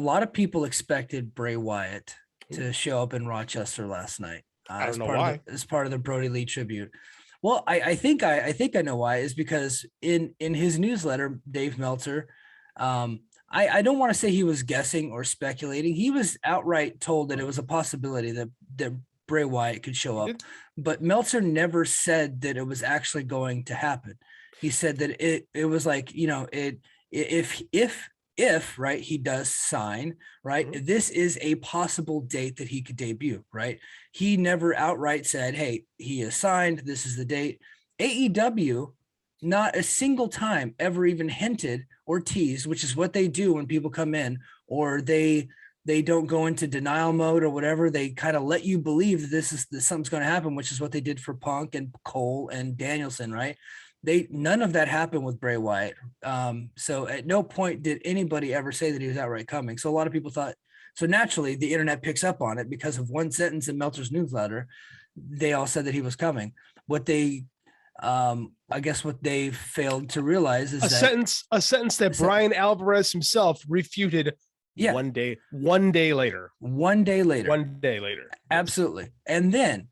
lot of people expected Bray Wyatt to show up in Rochester last night. I don't know why. As part of the Brody Lee tribute. Well, I think I know why, is because in his newsletter, Dave Meltzer, I don't want to say he was guessing or speculating. He was outright told that it was a possibility that Bray Wyatt could show up, but Meltzer never said that it was actually going to happen. He said that it was like, if right, he does sign, right, this is a possible date that he could debut, right? He never outright said, hey, he is signed, this is the date. AEW, not a single time ever even hinted or teased, which is what they do when people come in, or they don't go into denial mode or whatever. They kind of let you believe that something's going to happen, which is what they did for Punk and Cole and Danielson, right? None of that happened with Bray Wyatt. So at no point did anybody ever say that he was outright coming. So a lot of people thought, so naturally the internet picks up on it because of one sentence in Meltzer's newsletter. They all said that he was coming. I guess what they failed to realize is a sentence that Bryan Alvarez himself refuted. Yeah. One day later. Absolutely. And then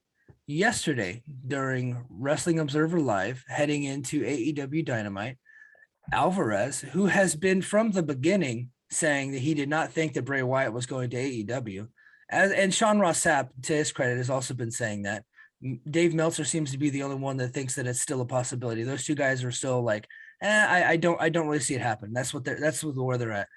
yesterday during Wrestling Observer Live, heading into AEW Dynamite, Alvarez, who has been from the beginning saying that he did not think that Bray Wyatt was going to AEW, and Sean Ross Sapp, to his credit, has also been saying that. Dave Meltzer seems to be the only one that thinks that it's still a possibility. Those two guys are still like, I don't really see it happen. That's where they're at.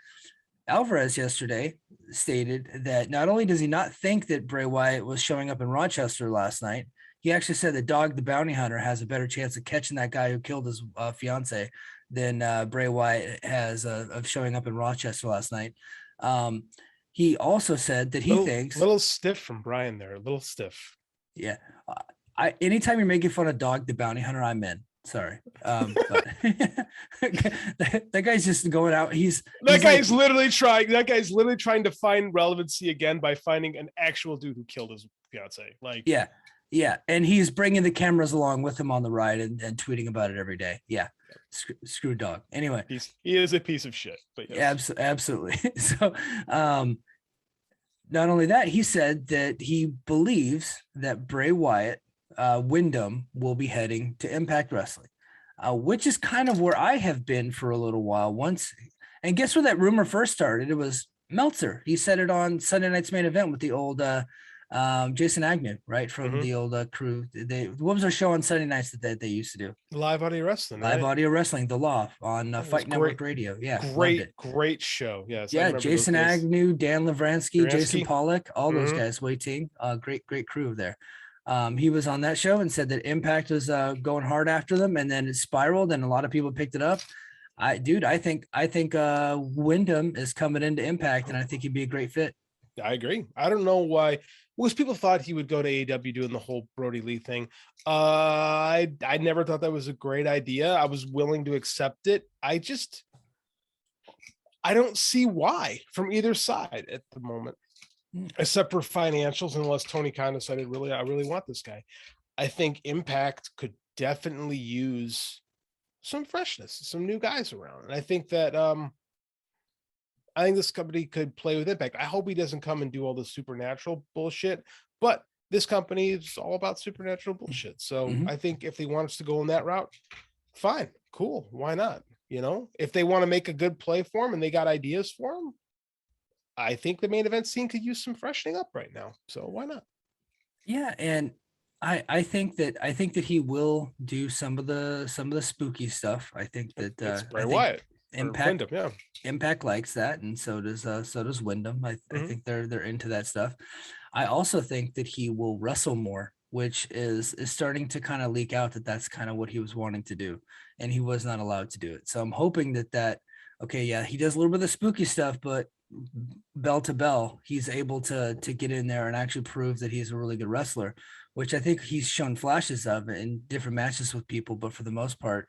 Alvarez yesterday stated that not only does he not think that Bray Wyatt was showing up in Rochester last night, he actually said that Dog the Bounty Hunter has a better chance of catching that guy who killed his fiance than Bray Wyatt has of showing up in Rochester last night. He also said that he thinks... A little stiff from Brian there, a little stiff. Yeah. Anytime you're making fun of Dog the Bounty Hunter, I'm in. Sorry. But that guy's just going out. That guy's literally trying to find relevancy again by finding an actual dude who killed his fiance. Like, yeah. And he's bringing the cameras along with him on the ride and tweeting about it every day. Yeah. Screw Dog. Anyway, he is a piece of shit, but yes. Absolutely. So, not only that, he said that he believes that Bray Wyatt, Windham, will be heading to Impact Wrestling, which is kind of where I have been for a little while. And guess where that rumor first started? It was Meltzer. He said it on Sunday Night's Main Event with the old Jason Agnew, right, from the old crew. What was their show on Sunday nights that they used to do? Live Audio Wrestling. Audio Wrestling, The Law on Fight Network Radio. Yeah, great show. Yes, yeah. Jason Agnew, Dan Lavransky, Jason Pollock, all those guys. Wei Ting, great crew there. He was on that show and said that Impact was going hard after them, and then it spiraled, and a lot of people picked it up. I think Windham is coming into Impact, and I think he'd be a great fit. I agree. I don't know why. Most people thought he would go to AEW doing the whole Brody Lee thing. I never thought that was a great idea. I was willing to accept it. I don't see why from either side at the moment, except for financials, unless Tony Khan decided, I really want this guy. I think Impact could definitely use some freshness, some new guys around. And I think that I think this company could play with Impact. I hope he doesn't come and do all the supernatural bullshit, but this company is all about supernatural bullshit. So I think if they want us to go in that route, fine, cool. Why not? If they want to make a good play for him and they got ideas for him, I think the main event scene could use some freshening up right now. So why not? Yeah. And I think that he will do some of the spooky stuff. I think that it's Bray Wyatt. Impact, Windham, Impact likes that, and so does Windham. I think they're into that stuff. I also think that he will wrestle more, which is starting to kind of leak out that that's kind of what he was wanting to do, and he was not allowed to do it. So I'm hoping that he does a little bit of the spooky stuff, but bell to bell, he's able to get in there and actually prove that he's a really good wrestler, which I think he's shown flashes of in different matches with people, but for the most part,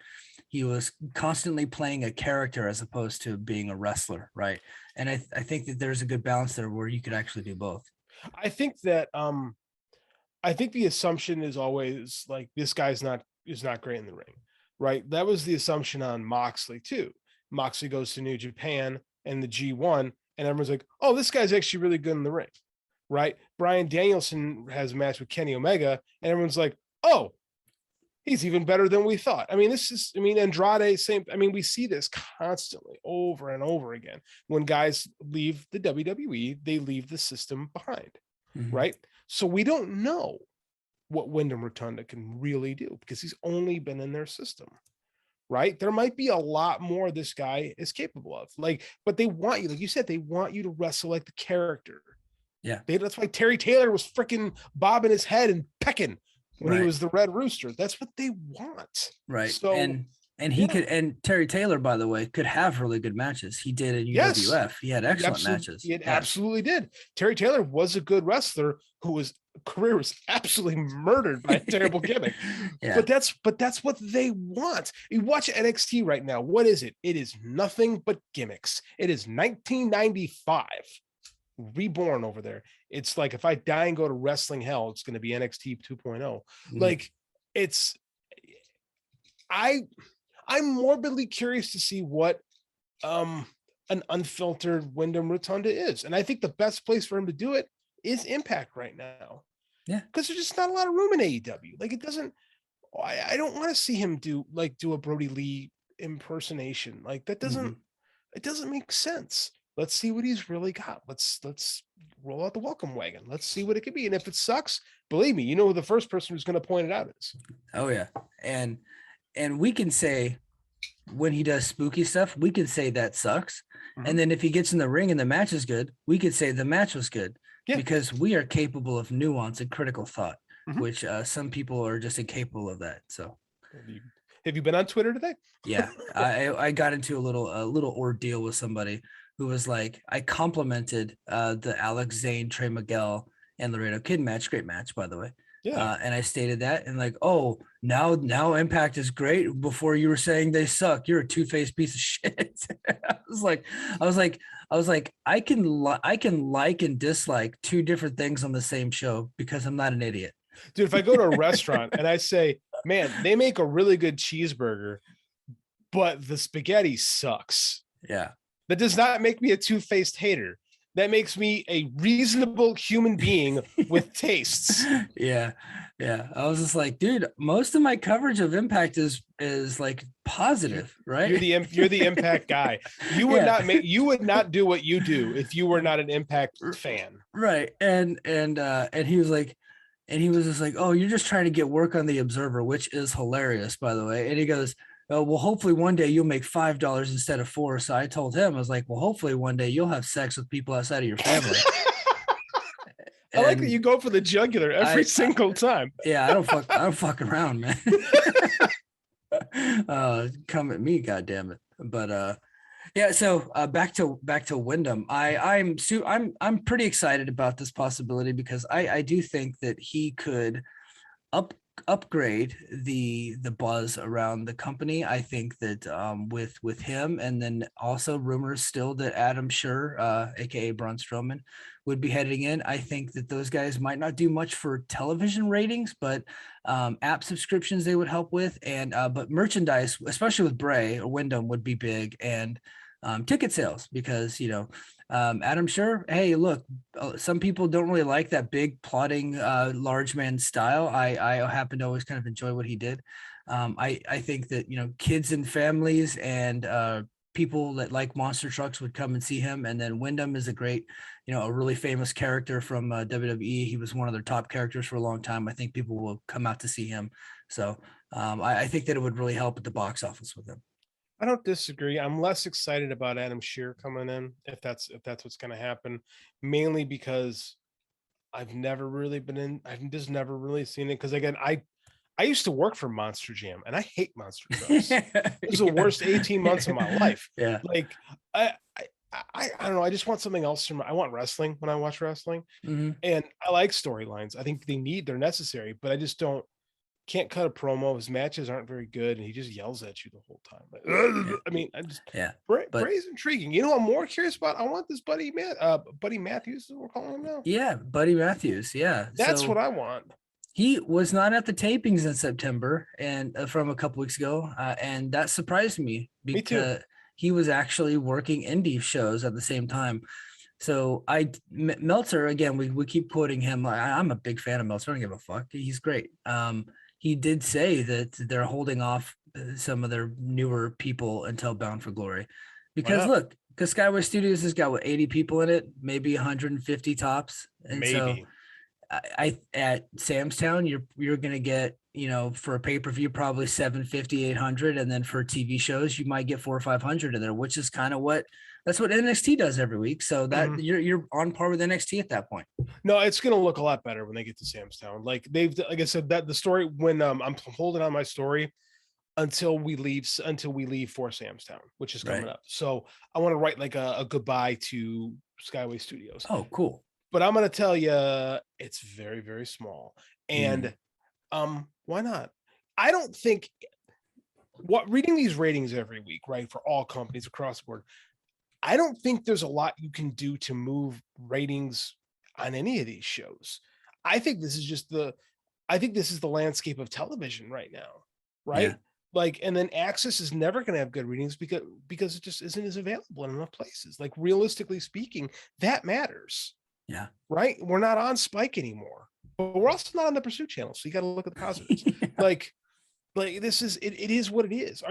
he was constantly playing a character as opposed to being a wrestler, right? And I think that there's a good balance there where you could actually do both. I think that I think the assumption is always like this guy's not great in the ring, right? That was the assumption on Moxley too. Moxley goes to New Japan and the G1, and everyone's like, oh, this guy's actually really good in the ring, right? Bryan Danielson has a match with Kenny Omega, and everyone's like, oh, he's even better than we thought. I mean, Andrade, same. I mean, we see this constantly over and over again. When guys leave the WWE, they leave the system behind, right? So we don't know what Windham Rotunda can really do because he's only been in their system, right? There might be a lot more this guy is capable of. But they want you, like you said, they want you to wrestle like the character. Yeah. That's why Terry Taylor was freaking bobbing his head and pecking when he was the Red Rooster. That's what they want. Right. So and he could, and Terry Taylor, by the way, could have really good matches. He did in UWF. He had excellent matches. He absolutely did. Terry Taylor was a good wrestler whose career was absolutely murdered by a terrible gimmick. But that's what they want. You watch NXT right now. What is it? It is nothing but gimmicks. It is 1995. Reborn over there. It's like if I die and go to wrestling hell, it's going to be NXT 2.0. Like I'm morbidly curious to see what an unfiltered Windham Rotunda is, and I think the best place for him to do it is Impact right now. Yeah, because there's just not a lot of room in AEW. Like, it doesn't. I don't want to see him do a Brody Lee impersonation. Like, that doesn't. It doesn't make sense. Let's see what he's really got. Let's roll out the welcome wagon. Let's see what it could be. And if it sucks, believe me, you know who the first person who's going to point it out is. Oh yeah, and we can say when he does spooky stuff, we can say that sucks. And then if he gets in the ring and the match is good, we could say the match was good. Yeah. Because we are capable of nuance and critical thought, which some people are just incapable of that. So, have you been on Twitter today? Yeah, I got into a little ordeal with somebody who was like, I complimented the Alex Zane, Trey Miguel, and Laredo Kid match. Great match, by the way. Yeah. And I stated that, and like, oh, now Impact is great. Before you were saying they suck. You're a two-faced piece of shit. I was like, I can like and dislike two different things on the same show because I'm not an idiot. Dude, if I go to a restaurant and I say, man, they make a really good cheeseburger, but the spaghetti sucks. Yeah. That does not make me a two-faced hater. That makes me a reasonable human being with tastes. Yeah. Yeah. I was just like, dude, most of my coverage of Impact is like positive, right? You're the Impact guy. You would not do what you do if you were not an Impact fan. Right. And he was like, and he was just like, oh, you're just trying to get work on the Observer, which is hilarious, by the way. And he goes, oh, well, hopefully one day you'll make $5 instead of $4. So I told him, I was like, well, hopefully one day you'll have sex with people outside of your family. I like that you go for the jugular every single time. Yeah, I don't fuck around, man. Come at me, goddammit. But yeah, so back to Windham. I'm pretty excited about this possibility because I do think that he could upgrade the buzz around the company. I think that with him, and then also rumors still that Adam Scherr, aka Braun Strowman, would be heading in. I think that those guys might not do much for television ratings, but app subscriptions they would help with, and but merchandise, especially with Bray or Windham, would be big, and ticket sales, because Adam Scherr, hey, look, some people don't really like that big plotting large man style. I happen to always kind of enjoy what he did. I think that kids and families and people that like monster trucks would come and see him. And then Windham is a great, a really famous character from WWE. He was one of their top characters for a long time. I think people will come out to see him. So I think that it would really help at the box office with him. I don't disagree. I'm less excited about Adam Scherr coming in, if that's what's going to happen, mainly because I've just never really seen it. Because again, I used to work for Monster Jam, and I hate Monster Trucks. It was the worst 18 months of my life. Yeah, like I don't know. I just want something else I want wrestling when I watch wrestling, and I like storylines. I think they're necessary, but I just can't cut a promo. His matches aren't very good, and he just yells at you the whole time. I mean, Bray's intriguing. You know what I'm more curious about? I want this Buddy Matthews, we're calling him now. Yeah, Buddy Matthews. Yeah, that's what I want. He was not at the tapings in September and from a couple weeks ago, and that surprised me. Me too. he was actually working indie shows at the same time. So Meltzer, again, we keep quoting him. I'm a big fan of Meltzer. I don't give a fuck. He's great. He did say that they're holding off some of their newer people until Bound for Glory, because look, because Skyway Studios has got what, 80 people in it, maybe 150 tops, and Maybe. so I at Sam's Town, you're gonna get, for a pay-per-view probably 750, 800, and then for TV shows you might get 400 or 500 in there, which is kind of that's what NXT does every week. So that you're on par with NXT at that point. No, it's gonna look a lot better when they get to Sam's Town. Like I said, that the story when I'm holding on my story until we leave for Sam's Town, which is coming up. So I want to write like a goodbye to Skyway Studios. Oh, cool. But I'm gonna tell you, it's very, very small. And why not? I don't think reading these ratings every week, right, for all companies across the board, I don't think there's a lot you can do to move ratings on any of these shows. I think this is the landscape of television right now, right? Yeah. Like, and then Access is never going to have good ratings because it just isn't as available in enough places. Like, realistically speaking, that matters. Yeah. Right. We're not on Spike anymore, but we're also not on the Pursuit channel. So you got to look at the positives. Like this is, it is what it is.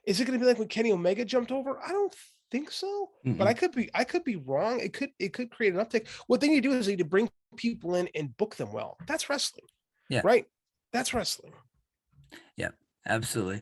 Is it going to be like when Kenny Omega jumped over? I don't think so, but I could be wrong. It could create an uptick. What they need to do is they need to bring people in and book them well. That's wrestling. Yeah. Right. That's wrestling. Yeah, absolutely.